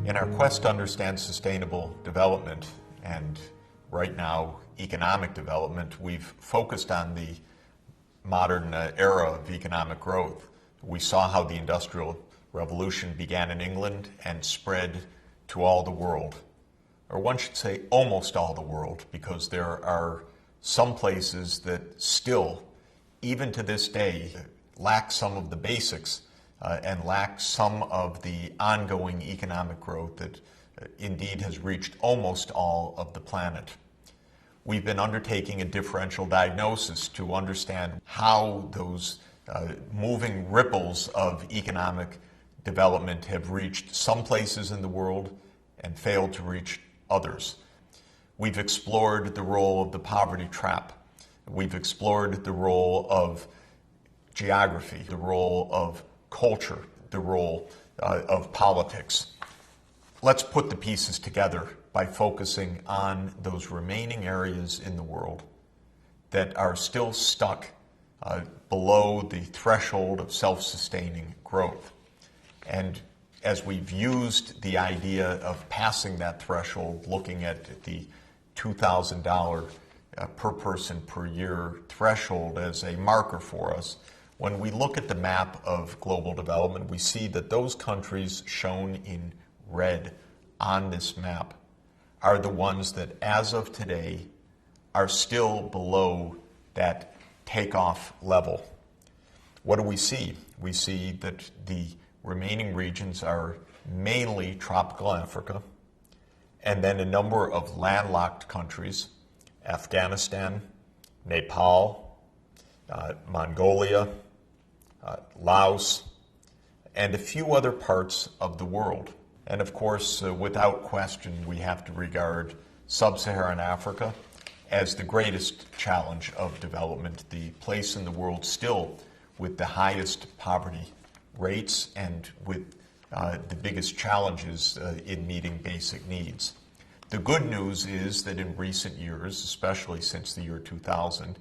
In our quest to understand sustainable development and right now economic development, we've focused on the modern era of economic growth. We saw how the Industrial Revolution began in England and spread to all the world, or one should say almost all the world, because there are some places that still, even to this day, lack some of the basics and lack some of the ongoing economic growth that indeed has reached almost all of the planet. We've been undertaking a differential diagnosis to understand how those moving ripples of economic development have reached some places in the world and failed to reach others. We've explored the role of the poverty trap. We've explored the role of geography, the role of culture, the role of politics. Let's put the pieces together by focusing on those remaining areas in the world that are still stuck below the threshold of self-sustaining growth. And as we've used the idea of passing that threshold, looking at the $2,000 per person per year threshold as a marker for us, when we look at the map of global development, we see that those countries shown in red on this map are the ones that, as of today, are still below that takeoff level. What do we see? We see that the remaining regions are mainly tropical Africa, and then a number of landlocked countries, Afghanistan, Nepal, Mongolia, Laos, and a few other parts of the world. And of course, without question, we have to regard sub-Saharan Africa as the greatest challenge of development, the place in the world still with the highest poverty rates and with the biggest challenges in meeting basic needs. The good news is that in recent years, especially since the year 2000,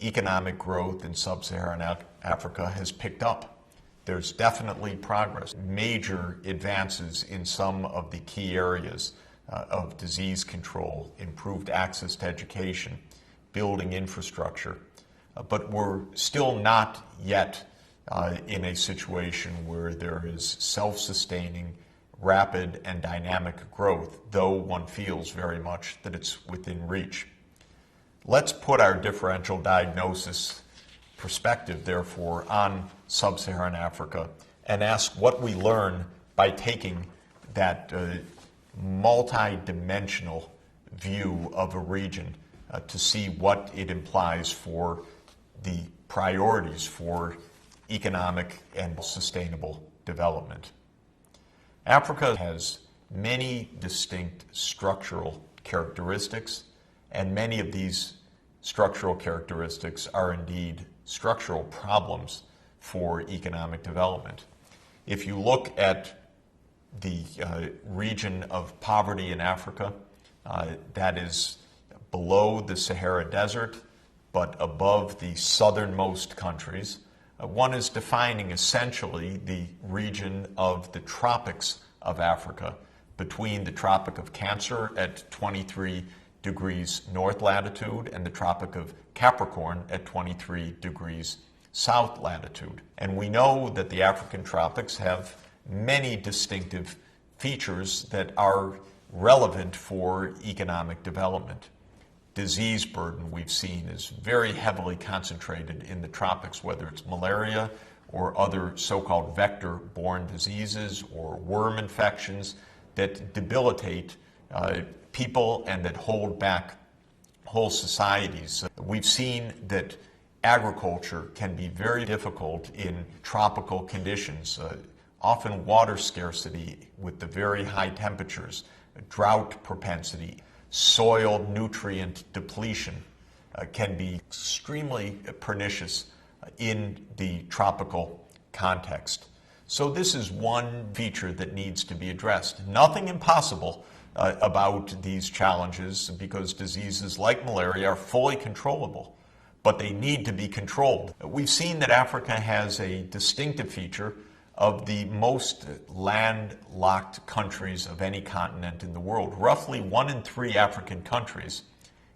economic growth in sub-Saharan Africa has picked up. There's definitely progress, major advances in some of the key areas of disease control, improved access to education, building infrastructure. But we're still not yet in a situation where there is self-sustaining, rapid and dynamic growth, though one feels very much that it's within reach. Let's put our differential diagnosis perspective, therefore, on sub-Saharan Africa and ask what we learn by taking that multi-dimensional view of a region to see what it implies for the priorities for economic and sustainable development. Africa has many distinct structural characteristics, and many of these structural characteristics are indeed structural problems for economic development. If you look at the region of poverty in Africa, that is below the Sahara Desert, but above the southernmost countries, one is defining essentially the region of the tropics of Africa, between the Tropic of Cancer at 23 degrees north latitude and the Tropic of Capricorn at 23 degrees south latitude. And we know that the African tropics have many distinctive features that are relevant for economic development. Disease burden, we've seen, is very heavily concentrated in the tropics, whether it's malaria or other so-called vector-borne diseases or worm infections that debilitate people and that hold back whole societies. We've seen that agriculture can be very difficult in tropical conditions, often water scarcity with the very high temperatures, drought propensity, soil nutrient depletion can be extremely pernicious in the tropical context. So this is one feature that needs to be addressed. Nothing impossible about these challenges, because diseases like malaria are fully controllable, but they need to be controlled. We've seen that Africa has a distinctive feature of the most landlocked countries of any continent in the world. Roughly 1 in 3 African countries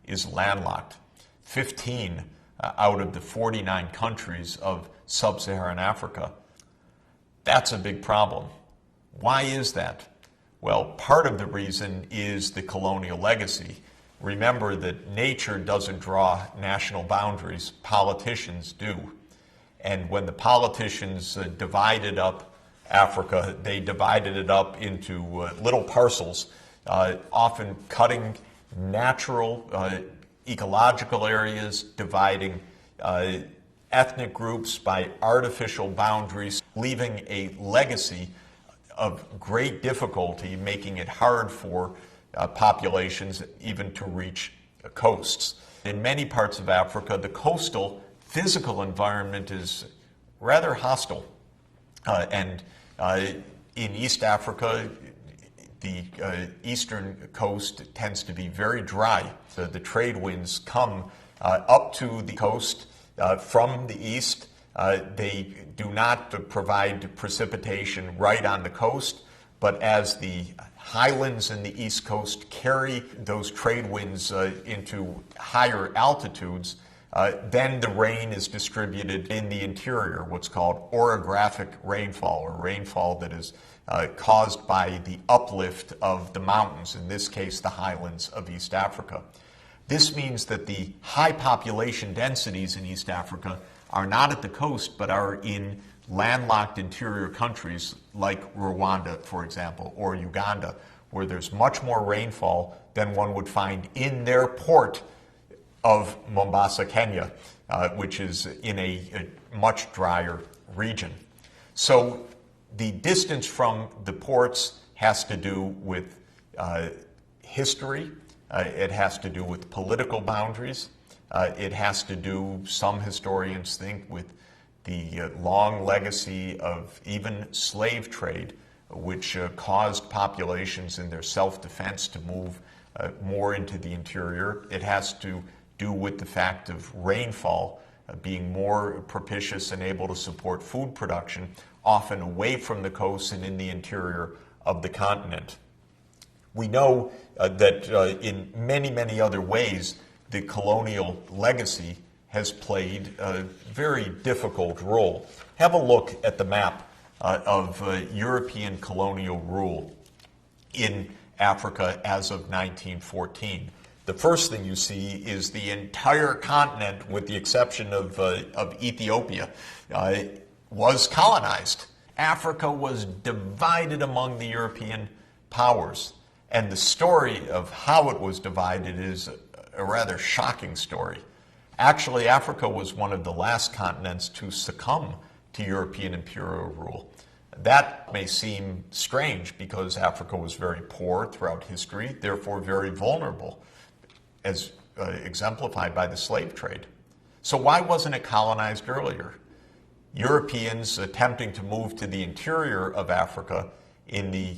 is landlocked. 15 out of the 49 countries of sub-Saharan Africa. That's a big problem. Why is that? Well, part of the reason is the colonial legacy. Remember that nature doesn't draw national boundaries, politicians do. And when the politicians divided up Africa, they divided it up into little parcels, often cutting natural ecological areas, dividing ethnic groups by artificial boundaries, leaving a legacy of great difficulty, making it hard for populations even to reach coasts. In many parts of Africa, the coastal physical environment is rather hostile. And in East Africa, the eastern coast tends to be very dry. So the trade winds come up to the coast from the east. They do not provide precipitation right on the coast, but as the highlands in the east coast carry those trade winds into higher altitudes, then the rain is distributed in the interior, what's called orographic rainfall, or rainfall that is caused by the uplift of the mountains, in this case the highlands of East Africa. This means that the high population densities in East Africa are not at the coast, but are in landlocked interior countries like Rwanda, for example, or Uganda, where there's much more rainfall than one would find in their port of Mombasa, Kenya, which is in a much drier region. So the distance from the ports has to do with history. It has to do with political boundaries. It has to do, some historians think, with the long legacy of even slave trade, which caused populations in their self-defense to move more into the interior. It has to do with the fact of rainfall being more propitious and able to support food production, often away from the coast and in the interior of the continent. We know that in many, many other ways, the colonial legacy has played a very difficult role. Have a look at the map of European colonial rule in Africa as of 1914. The first thing you see is the entire continent, with the exception of Ethiopia, was colonized. Africa was divided among the European powers. And the story of how it was divided is a rather shocking story. Actually, Africa was one of the last continents to succumb to European imperial rule. That may seem strange because Africa was very poor throughout history, therefore very vulnerable, as exemplified by the slave trade. So why wasn't it colonized earlier? Europeans attempting to move to the interior of Africa in the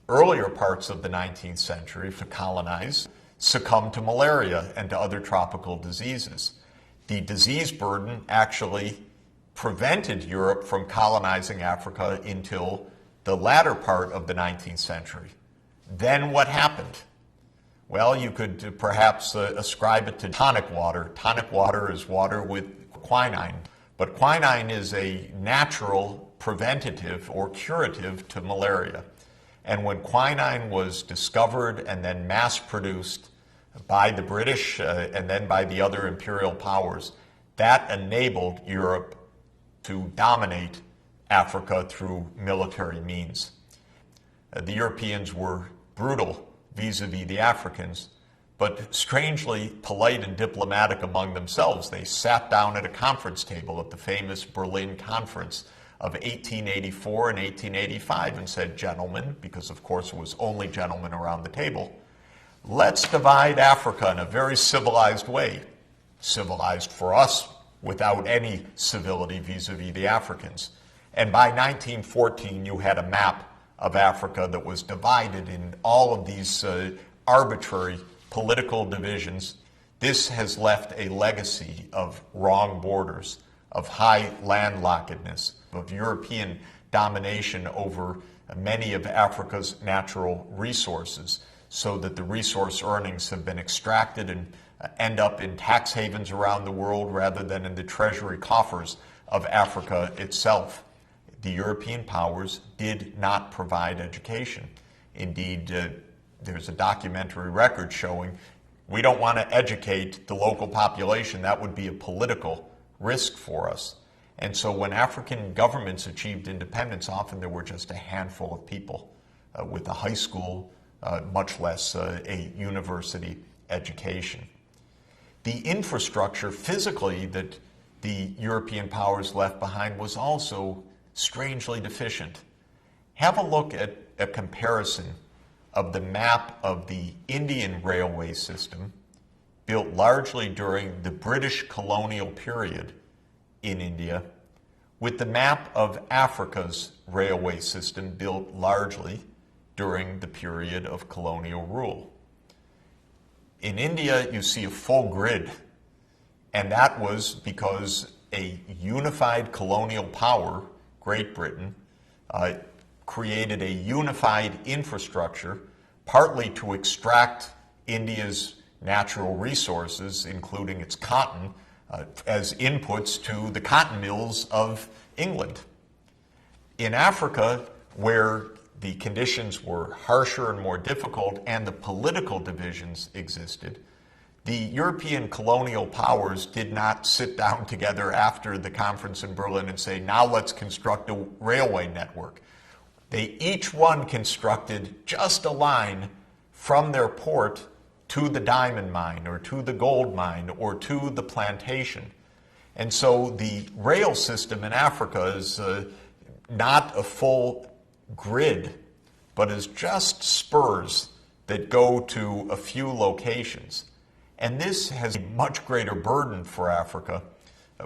earlier parts of the 19th century to colonize succumbed to malaria and to other tropical diseases. The disease burden actually prevented Europe from colonizing Africa until the latter part of the 19th century. Then what happened? Well, you could perhaps ascribe it to tonic water. Tonic water is water with quinine, but quinine is a natural preventative or curative to malaria. And when quinine was discovered and then mass-produced by the British and then by the other imperial powers, that enabled Europe to dominate Africa through military means. The Europeans were brutal vis-a-vis the Africans, but strangely polite and diplomatic among themselves. They sat down at a conference table at the famous Berlin Conference of 1884 and 1885 and said, "Gentlemen," because of course it was only gentlemen around the table, "let's divide Africa in a very civilized way." Civilized for us, without any civility vis-a-vis the Africans. And by 1914, you had a map of Africa that was divided in all of these arbitrary political divisions. This has left a legacy of wrong borders, of high landlockedness, of European domination over many of Africa's natural resources, so that the resource earnings have been extracted and end up in tax havens around the world rather than in the treasury coffers of Africa itself. The European powers did not provide education. Indeed, there's a documentary record showing we don't want to educate the local population. That would be a political risk for us. And so when African governments achieved independence, often there were just a handful of people with a high school, much less a university education. The infrastructure physically that the European powers left behind was also strangely deficient. Have a look at a comparison of the map of the Indian railway system, built largely during the British colonial period in India, with the map of Africa's railway system built largely during the period of colonial rule. In India, you see a full grid, and that was because a unified colonial power, Great Britain, created a unified infrastructure, partly to extract India's natural resources, including its cotton, as inputs to the cotton mills of England. In Africa, where the conditions were harsher and more difficult and the political divisions existed, the European colonial powers did not sit down together after the conference in Berlin and say, now let's construct a railway network. They each one constructed just a line from their port to the diamond mine or to the gold mine or to the plantation. And so the rail system in Africa is not a full grid, but is just spurs that go to a few locations. And this has a much greater burden for Africa.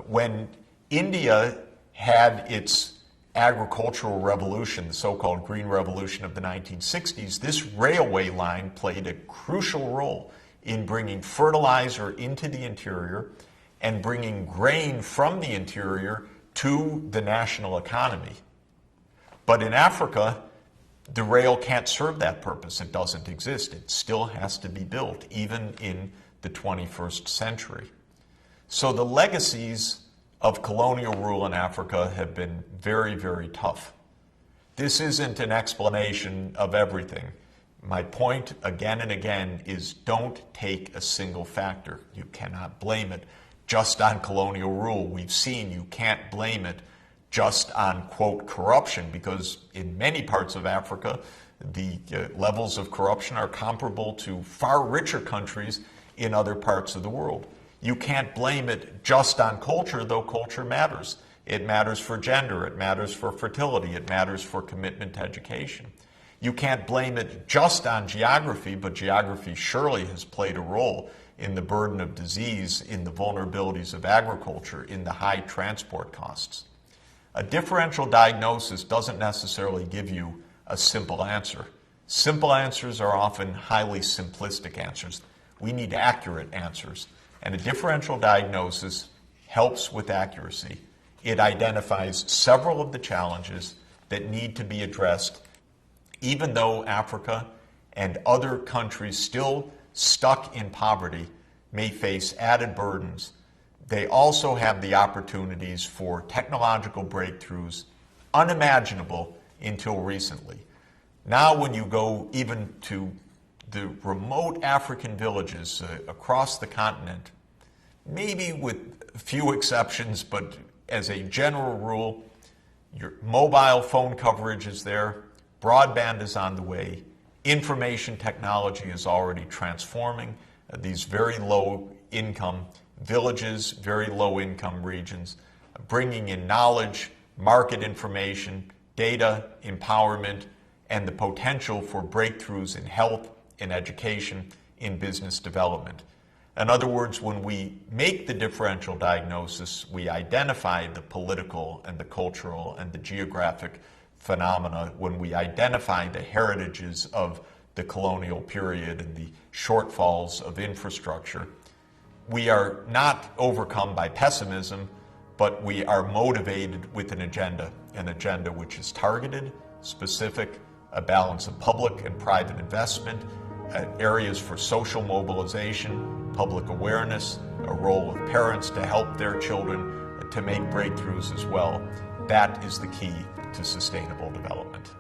When India had its agricultural revolution, the so-called Green Revolution of the 1960s, this railway line played a crucial role in bringing fertilizer into the interior and bringing grain from the interior to the national economy. But in Africa, the rail can't serve that purpose. It doesn't exist. It still has to be built, even in the 21st century. So the legacies of colonial rule in Africa have been very, very tough. This isn't an explanation of everything. My point again and again is don't take a single factor. You cannot blame it just on colonial rule. We've seen you can't blame it just on, quote, corruption, because in many parts of Africa, the levels of corruption are comparable to far richer countries in other parts of the world. You can't blame it just on culture, though culture matters. It matters for gender, it matters for fertility, it matters for commitment to education. You can't blame it just on geography, but geography surely has played a role in the burden of disease, in the vulnerabilities of agriculture, in the high transport costs. A differential diagnosis doesn't necessarily give you a simple answer. Simple answers are often highly simplistic answers. We need accurate answers. And a differential diagnosis helps with accuracy. It identifies several of the challenges that need to be addressed, even though Africa and other countries still stuck in poverty may face added burdens. They also have the opportunities for technological breakthroughs unimaginable until recently. Now when you go even to the remote African villages across the continent, maybe with a few exceptions, but as a general rule, your mobile phone coverage is there, broadband is on the way, information technology is already transforming these very low income villages, very low income regions, bringing in knowledge, market information, data, empowerment, and the potential for breakthroughs in health, in education, in business development. In other words, when we make the differential diagnosis, we identify the political and the cultural and the geographic phenomena. When we identify the heritages of the colonial period and the shortfalls of infrastructure, we are not overcome by pessimism, but we are motivated with an agenda which is targeted, specific, a balance of public and private investment, areas for social mobilization, public awareness, a role of parents to help their children to make breakthroughs as well. That is the key to sustainable development.